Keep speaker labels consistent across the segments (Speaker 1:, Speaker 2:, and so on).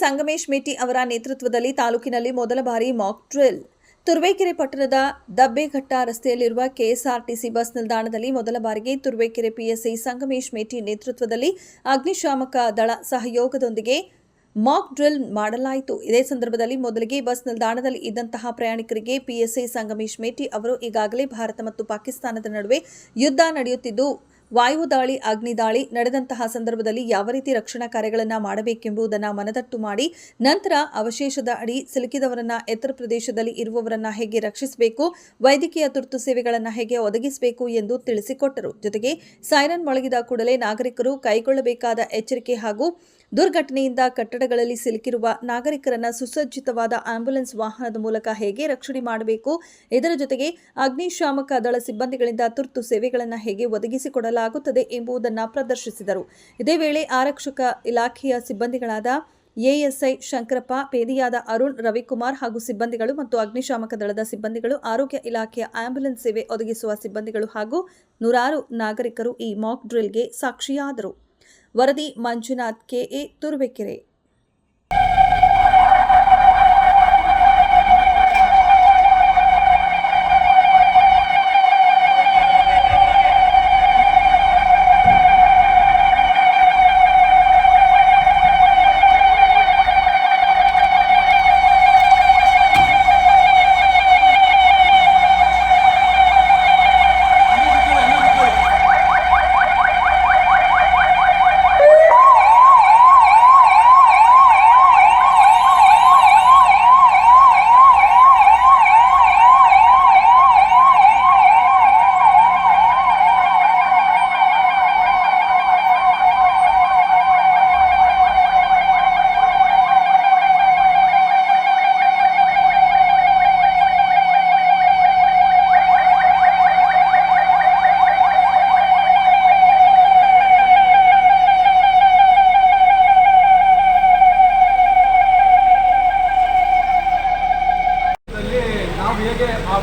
Speaker 1: ಸಂಗಮೇಶ್ ಮೇಟಿ ಅವರ ನೇತೃತ್ವದಲ್ಲಿ ತಾಲೂಕಿನಲ್ಲಿ ಮೊದಲ ಬಾರಿ ಮಾಕ್ ಡ್ರಿಲ್. ತುರುವೇಕೆರೆ ಪಟ್ಟಣದ ದಬ್ಬೆಘಟ್ಟ ರಸ್ತೆಯಲ್ಲಿರುವ ಕೆಎಸ್ಆರ್ಟಿಸಿ ಬಸ್ ನಿಲ್ದಾಣದಲ್ಲಿ ಮೊದಲ ಬಾರಿಗೆ ತುರುವೇಕೆರೆ ಪಿಎಸ್ಐ ಸಂಗಮೇಶ್ ಮೇಟಿ ನೇತೃತ್ವದಲ್ಲಿ ಅಗ್ನಿಶಾಮಕ ದಳ ಸಹಯೋಗದೊಂದಿಗೆ ಮಾಕ್ ಡ್ರಿಲ್ ಮಾಡಲಾಯಿತು. ಇದೇ ಸಂದರ್ಭದಲ್ಲಿ ಮೊದಲಿಗೆ ಬಸ್ ನಿಲ್ದಾಣದಲ್ಲಿ ಇದ್ದಂತಹ ಪ್ರಯಾಣಿಕರಿಗೆ ಪಿಎಸ್ಐ ಸಂಗಮೇಶ್ ಮೇಟಿ ಅವರು ಈಗಾಗಲೇ ಭಾರತ ಮತ್ತು ಪಾಕಿಸ್ತಾನದ ನಡುವೆ ಯುದ್ಧ ನಡೆಯುತ್ತಿದ್ದು ವಾಯು ದಾಳಿ, ಅಗ್ನಿ ದಾಳಿ ನಡೆದಂತಹ ಸಂದರ್ಭದಲ್ಲಿ ಯಾವ ರೀತಿ ರಕ್ಷಣಾ ಕಾರ್ಯಗಳನ್ನು ಮಾಡಬೇಕೆಂಬುದನ್ನು ಮನದಟ್ಟು ಮಾಡಿ ನಂತರ ಅವಶೇಷದ ಅಡಿ ಸಿಲುಕಿದವರನ್ನ ಎತ್ತರ ಪ್ರದೇಶದಲ್ಲಿ ಇರುವವರನ್ನ ಹೇಗೆ ರಕ್ಷಿಸಬೇಕು, ವೈದ್ಯಕೀಯ ತುರ್ತು ಸೇವೆಗಳನ್ನು ಹೇಗೆ ಒದಗಿಸಬೇಕು ಎಂದು ತಿಳಿಸಿಕೊಟ್ಟರು. ಜೊತೆಗೆ ಸೈರನ್ ಮೊಳಗಿದ ಕೂಡಲೇ ನಾಗರಿಕರು ಕೈಗೊಳ್ಳಬೇಕಾದ ಎಚ್ಚರಿಕೆ ಹಾಗೂ ದುರ್ಘಟನೆಯಿಂದ ಕಟ್ಟಡಗಳಲ್ಲಿ ಸಿಲುಕಿರುವ ನಾಗರಿಕರನ್ನ ಸುಸಜ್ಜಿತವಾದ ಆಂಬ್ಯುಲೆನ್ಸ್ ವಾಹನದ ಮೂಲಕ ಹೇಗೆ ರಕ್ಷಣೆ ಮಾಡಬೇಕು, ಇದರ ಜೊತೆಗೆ ಅಗ್ನಿಶಾಮಕ ದಳ ಸಿಬ್ಬಂದಿಗಳಿಂದ ತುರ್ತು ಸೇವೆಗಳನ್ನು ಹೇಗೆ ಒದಗಿಸಿಕೊಡಲಾಗುತ್ತದೆ ಎಂಬುದನ್ನು ಪ್ರದರ್ಶಿಸಿದರು. ಇದೇ ವೇಳೆ ಆರಕ್ಷಕ ಇಲಾಖೆಯ ಸಿಬ್ಬಂದಿಗಳಾದ ಎಎಸ್ಐ ಶಂಕರಪ್ಪ, ಪೇದೆಯಾದ ಅರುಣ್, ರವಿಕುಮಾರ್ ಹಾಗೂ ಸಿಬ್ಬಂದಿಗಳು ಮತ್ತು ಅಗ್ನಿಶಾಮಕ ದಳದ ಸಿಬ್ಬಂದಿಗಳು, ಆರೋಗ್ಯ ಇಲಾಖೆಯ ಆಂಬ್ಯುಲೆನ್ಸ್ ಸೇವೆ ಒದಗಿಸುವ ಸಿಬ್ಬಂದಿಗಳು ಹಾಗೂ ನೂರಾರು ನಾಗರಿಕರು ಈ ಮಾಕ್ ಡ್ರಿಲ್ಗೆ ಸಾಕ್ಷಿಯಾದರು. ವರದಿ ಮಂಜುನಾಥ್, ಕೆಎ, ತುರುವೇಕೆರೆ.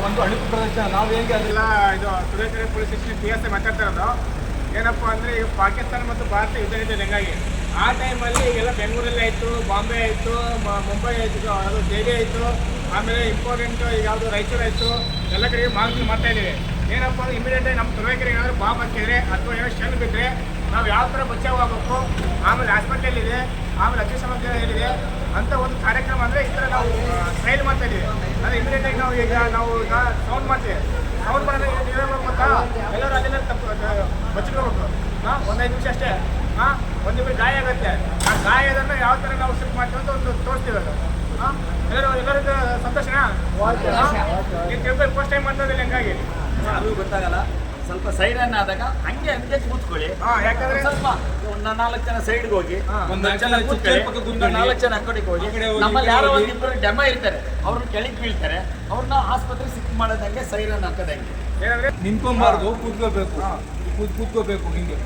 Speaker 2: ಒಂದು ಅಳುಕು ಪ್ರದರ್ಶನ ನಾವು ಹೇಗೆ ಅದೆಲ್ಲ ಇದು ತುರುವೇಕೆರೆ ಪೊಲೀಸ್ ಸ್ಟೇಷನ್ PSI ಮಾತಾಡ್ತಾ ಇರೋದು ಏನಪ್ಪ ಅಂದರೆ ಈಗ ಪಾಕಿಸ್ತಾನ ಮತ್ತು ಭಾರತ ಯುದ್ಧ ನಡೀತಿದೆ. ಹಂಗಾಗಿ ಆ ಟೈಮಲ್ಲಿ ಈಗೆಲ್ಲ ಬೆಂಗಳೂರಲ್ಲಿ ಆಯಿತು, ಬಾಂಬೆ ಆಯಿತು, ಮುಂಬೈ ಆಯಿತು, ಅದು ದೆಹಲಿ ಆಯಿತು, ಆಮೇಲೆ ಇಂಪಾರ್ಟೆಂಟ್ ಈಗ ಯಾವುದು ರಾಯಚೂರು ಆಯಿತು, ಎಲ್ಲ ಕಡೆಗೆ ಮಾರ್ಕ್ಸ್ ಮಾಡ್ತಾ ಇದ್ದೀವಿ. ಏನಪ್ಪ ಅಂದರೆ ಇಮಿಡಿಯೇಟಾಗಿ ನಮ್ಮ ತುರುವೇಕೆರೆಗೆ ಏನಾದರೂ ಬಾಂಬ್ ಹಾಕಿದರೆ ಅಥವಾ ಏನೋ ಶೆಲ್ ಬಿದ್ದರೆ ನಾವು ಯಾವ ಥರ ಬಚಾವ್ ಆಗಬೇಕು, ಆಮೇಲೆ ಹಾಸ್ಪಿಟಲಿದೆ, ಆಮೇಲೆ ಅಗ್ನಿಶಾಮಕ ಏನಿದೆ ಅಂತ ಒಂದು ಕಾರ್ಯಕ್ರಮ ಅಂದರೆ ಈ ಥರ ನಾವು ಟ್ರೈಲ್ ಮಾಡ್ತಾ ಇದ್ದೀವಿ. ಅಂದರೆ ಇಮಿಡಿಯೇಟಾಗಿ ನಾವು ಈಗ ಸೌಂಡ್ ಮಾಡ್ತೀವಿ. ಸೌಂಡ್ ಮಾಡಿದ್ರೆ ಏನಾಗಬೇಕು ಗೊತ್ತಾ, ಎಲ್ಲರೂ ಅದನ್ನೇ ಬಚ್ಕೋಬೇಕು. ಒಂದು 5 ನಿಮಿಷ ಅಷ್ಟೇ. ಒಂದು ನಿಮಿಷ ಗಾಯ ಆಗುತ್ತೆ. ಆ ಗಾಯದನ್ನು ಯಾವ ಥರ ನಾವು ಶಿಫ್ಟ್ ಮಾಡ್ತೀವಿ ಅಂತ ಒಂದು ತೋರಿಸ್ತೀವಿ. ಅದು ಎಲ್ಲರಿಗೂ ಸಂತೋಷನಾ? ನೀವು ತಿಳ್ಕೊಂಡು ಫಸ್ಟ್ ಟೈಮ್ ಮಾಡ್ತದಿಲ್ಲ, ಹಂಗಾಗಿ
Speaker 3: ಅದು ಗೊತ್ತಾಗಲ್ಲ. ಸ್ವಲ್ಪ ಸೈರನ್ ಆದಾಗ ಹಂಗೆ ಕೂತ್ಕೊಳ್ಳಿ. ಯಾಕಂದ್ರೆ ಸ್ವಲ್ಪ ಒಂದು 4 ಜನ ಸೈಡ್ಗೆ ಹೋಗಿ, ಒಂದು 4 ಜನ ಆ ಕಡೆಗೆ ಹೋಗಿ. ನಮ್ಮಲ್ಲಿ ಯಾರೋ ಒಂದಿಬ್ಬರು ಡೆಮ ಇರ್ತಾರೆ, ಅವ್ರನ್ನ ಕೆಳಗೆ ಬೀಳ್ತಾರೆ, ಅವ್ರನ್ನ ಆಸ್ಪತ್ರೆ ಸಿಕ್ ಮಾಡೋದಂಗೆ ಸೈರನ್ ಹಾಕೋದಂಗೆ.
Speaker 2: ನಿಂತ್ಕೊಂಬಾರ್ದು, ಕೂತ್ಕೋಬೇಕು. ಹಿಂಗೆ